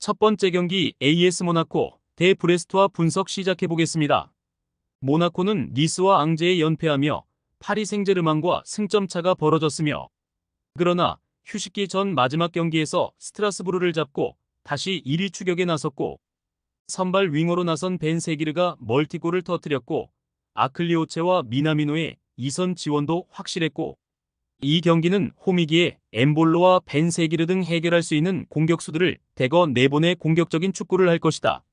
첫 번째 경기 AS 모나코 대 브레스트와 분석 시작해 보겠습니다. 모나코는 니스와 앙제에 연패하며 파리 생제르맹과 승점차가 벌어졌으며, 그러나 휴식기 전 마지막 경기에서 스트라스부르를 잡고 다시 1위 추격에 나섰고, 선발 윙어로 나선 벤 세기르가 멀티골을 터뜨렸고, 아클리오체와 미나미노의 이선 지원도 확실했고, 이 경기는 홈이기에 엠볼로와 벤 세기르 등 해결할 수 있는 공격수들을 대거 내보내 공격적인 축구를 할 것이다.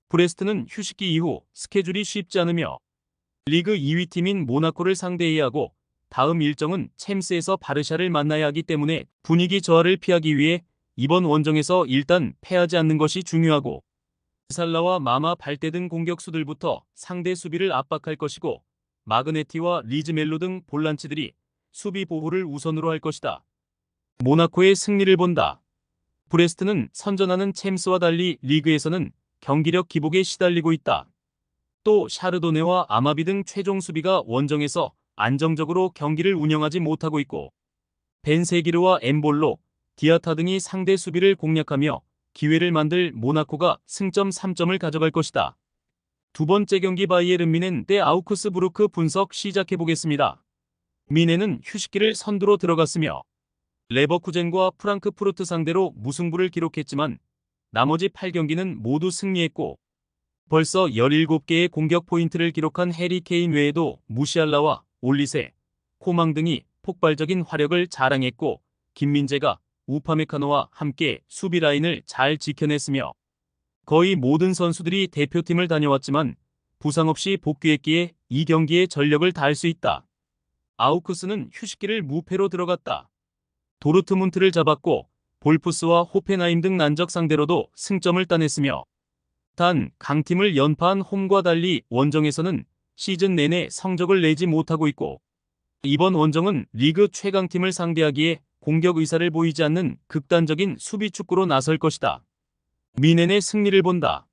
브레스트는 휴식기 이후 스케줄이 쉽지 않으며 리그 2위 팀인 모나코를 상대해야 하고, 다음 일정은 챔스에서 바르샤를 만나야 하기 때문에 분위기 저하를 피하기 위해 이번 원정에서 일단 패하지 않는 것이 중요하고, 살라와 마마 발대 등 공격수들부터 상대 수비를 압박할 것이고, 마그네티와 리즈멜로 등 볼란치들이 수비 보호를 우선으로 할 것이다. 모나코의 승리를 본다. 브레스트는 선전하는 챔스와 달리 리그에서는 경기력 기복에 시달리고 있다. 또 샤르도네와 아마비 등 최종 수비가 원정에서 안정적으로 경기를 운영하지 못하고 있고, 벤세기르와 엠볼로, 디아타 등이 상대 수비를 공략하며 기회를 만들 모나코가 승점 3점을 가져갈 것이다. 두 번째 경기 바이에른 뮌헨 대 아우크스부르크 분석 시작해 보겠습니다. 뮌헨은 휴식기를 선두로 들어갔으며 레버쿠젠과 프랑크푸르트 상대로 무승부를 기록했지만 나머지 8경기는 모두 승리했고, 벌써 17개의 공격 포인트를 기록한 해리 케인 외에도 무시알라와 올리세, 코망 등이 폭발적인 화력을 자랑했고, 김민재가 우파메카노와 함께 수비 라인을 잘 지켜냈으며, 거의 모든 선수들이 대표팀을 다녀왔지만 부상 없이 복귀했기에 이 경기에 전력을 다할 수 있다. 아우크스는 휴식기를 무패로 들어갔다. 도르트문트를 잡았고, 볼프스와 호펜하임 등 난적 상대로도 승점을 따냈으며, 단 강팀을 연파한 홈과 달리 원정에서는 시즌 내내 성적을 내지 못하고 있고, 이번 원정은 리그 최강팀을 상대하기에 공격 의사를 보이지 않는 극단적인 수비 축구로 나설 것이다. 뮌헨의 승리를 본다.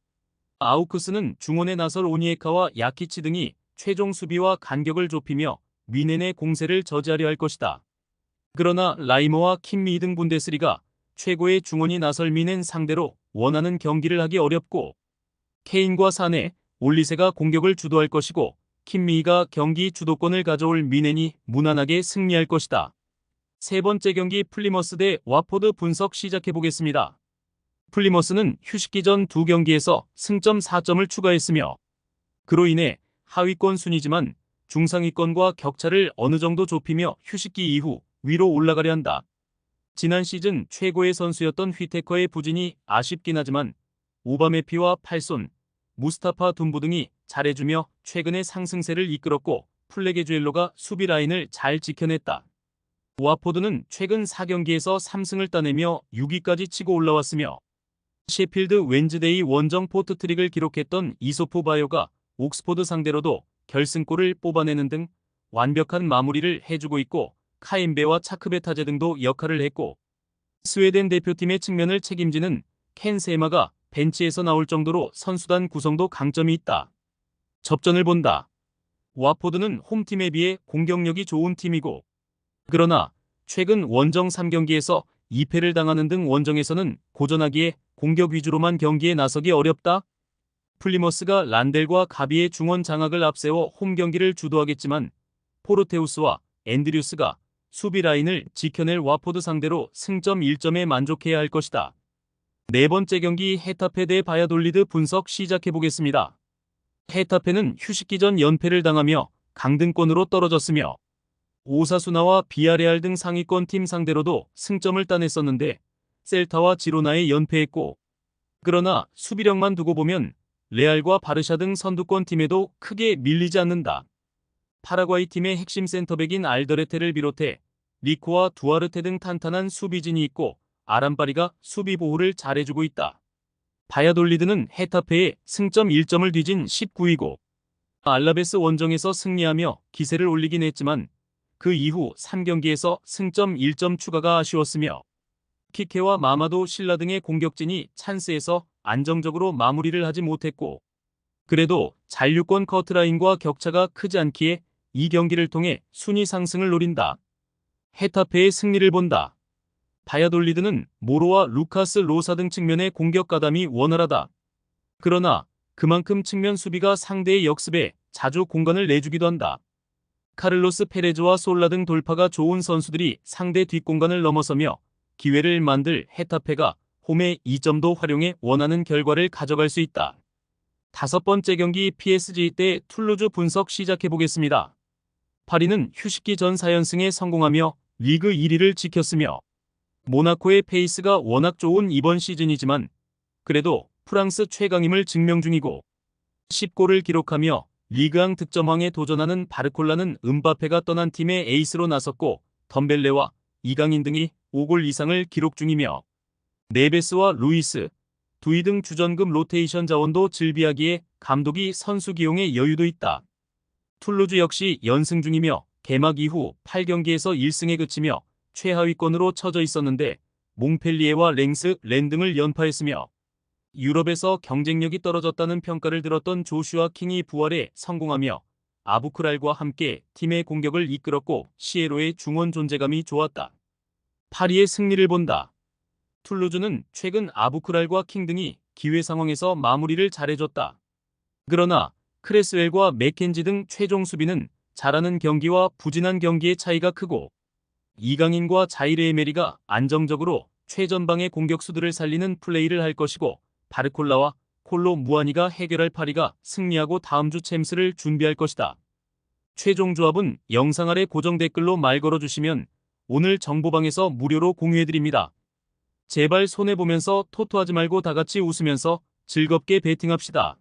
아우크스는 중원에 나설 오니에카와 야키치 등이 최종 수비와 간격을 좁히며 뮌헨의 공세를 저지하려 할 것이다. 그러나 라이머와 킴미 등 분데스리가 최고의 중원이 나설 뮌헨 상대로 원하는 경기를 하기 어렵고, 케인과 사네, 올리세가 공격을 주도할 것이고, 킴미가 경기 주도권을 가져올 뮌헨이 무난하게 승리할 것이다. 세 번째 경기 플리머스 대 와포드 분석 시작해 보겠습니다. 플리머스는 휴식기 전 두 경기에서 승점 4점을 추가했으며, 그로 인해 하위권 순위지만 중상위권과 격차를 어느 정도 좁히며 휴식기 이후 위로 올라가려 한다. 지난 시즌 최고의 선수였던 휘테커의 부진이 아쉽긴 하지만 오바메피와 팔손, 무스타파 둠부 등이 잘해주며 최근의 상승세를 이끌었고, 플레게주엘로가 수비 라인을 잘 지켜냈다. 와포드는 최근 4경기에서 3승을 따내며 6위까지 치고 올라왔으며, 셰필드 웬즈데이 원정 포트트릭을 기록했던 이소프 바요가 옥스포드 상대로도 결승골을 뽑아내는 등 완벽한 마무리를 해주고 있고, 카임베와 차크베타제 등도 역할을 했고, 스웨덴 대표팀의 측면을 책임지는 켄 세마가 벤치에서 나올 정도로 선수단 구성도 강점이 있다. 접전을 본다. 와포드는 홈팀에 비해 공격력이 좋은 팀이고, 그러나 최근 원정 3경기에서 2패를 당하는 등 원정에서는 고전하기에 공격 위주로만 경기에 나서기 어렵다. 플리머스가 란델과 가비의 중원 장악을 앞세워 홈 경기를 주도하겠지만 포르테우스와 앤드류스가 수비 라인을 지켜낼 와포드 상대로 승점 1점에 만족해야 할 것이다. 네 번째 경기 헤타페 대 바야돌리드 분석 시작해 보겠습니다. 헤타페는 휴식기 전 연패를 당하며 강등권으로 떨어졌으며, 오사수나와 비아레알 등 상위권 팀 상대로도 승점을 따냈었는데 셀타와 지로나에 연패했고, 그러나 수비력만 두고 보면 레알과 바르샤 등 선두권 팀에도 크게 밀리지 않는다. 파라과이 팀의 핵심 센터백인 알더레테를 비롯해 리코와 두아르테 등 탄탄한 수비진이 있고, 아람파리가 수비 보호를 잘해주고 있다. 바야돌리드는 헤타페에 승점 1점을 뒤진 19위고, 알라베스 원정에서 승리하며 기세를 올리긴 했지만 그 이후 3경기에서 승점 1점 추가가 아쉬웠으며, 키케와 마마도 실라 등의 공격진이 찬스에서 안정적으로 마무리를 하지 못했고, 그래도 잔류권 커트라인과 격차가 크지 않기에 이 경기를 통해 순위 상승을 노린다. 헤타페의 승리를 본다. 바야돌리드는 모로와 루카스 로사 등 측면의 공격 가담이 원활하다. 그러나 그만큼 측면 수비가 상대의 역습에 자주 공간을 내주기도 한다. 카를로스 페레즈와 솔라 등 돌파가 좋은 선수들이 상대 뒷공간을 넘어서며 기회를 만들 헤타페가 홈의 2점도 활용해 원하는 결과를 가져갈 수 있다. 5번째 경기 PSG 대 툴루즈 분석 시작해보겠습니다. 파리는 휴식기 전 4연승에 성공하며 리그 1위를 지켰으며 모나코의 페이스가 워낙 좋은 이번 시즌이지만 그래도 프랑스 최강임을 증명 중이고 10골을 기록하며 리그왕 득점왕에 도전하는 바르콜라는 음바페가 떠난 팀의 에이스로 나섰고 덤벨레와 이강인 등이 5골 이상을 기록 중이며 네베스와 루이스, 두이 등 주전급 로테이션 자원도 즐비하기에 감독이 선수 기용에 여유도 있다. 툴루즈 역시 연승 중이며 개막 이후 8경기에서 1승에 그치며 최하위권으로 처져 있었는데 몽펠리에와 랭스, 렌 등을 연파했으며 유럽에서 경쟁력이 떨어졌다는 평가를 들었던 조슈아 킹이 부활에 성공하며 아부크랄과 함께 팀의 공격을 이끌었고 시에로의 중원 존재감이 좋았다. 파리의 승리를 본다. 툴루즈는 최근 아부크랄과 킹 등이 기회 상황에서 마무리를 잘해줬다. 그러나 크레스웰과 맥켄지 등 최종 수비는 잘하는 경기와 부진한 경기의 차이가 크고 이강인과 자이르 에메리가 안정적으로 최전방의 공격수들을 살리는 플레이를 할 것이고 바르콜라와 콜로 무아니가 해결할 파리가 승리하고 다음 주 챔스를 준비할 것이다. 최종 조합은 영상 아래 고정 댓글로 말 걸어주시면 오늘 정보방에서 무료로 공유해드립니다. 제발 손해보면서 토토하지 말고 다같이 웃으면서 즐겁게 베팅합시다.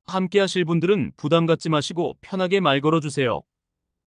함께 하실 분들은 부담 갖지 마시고 편하게 말 걸어주세요.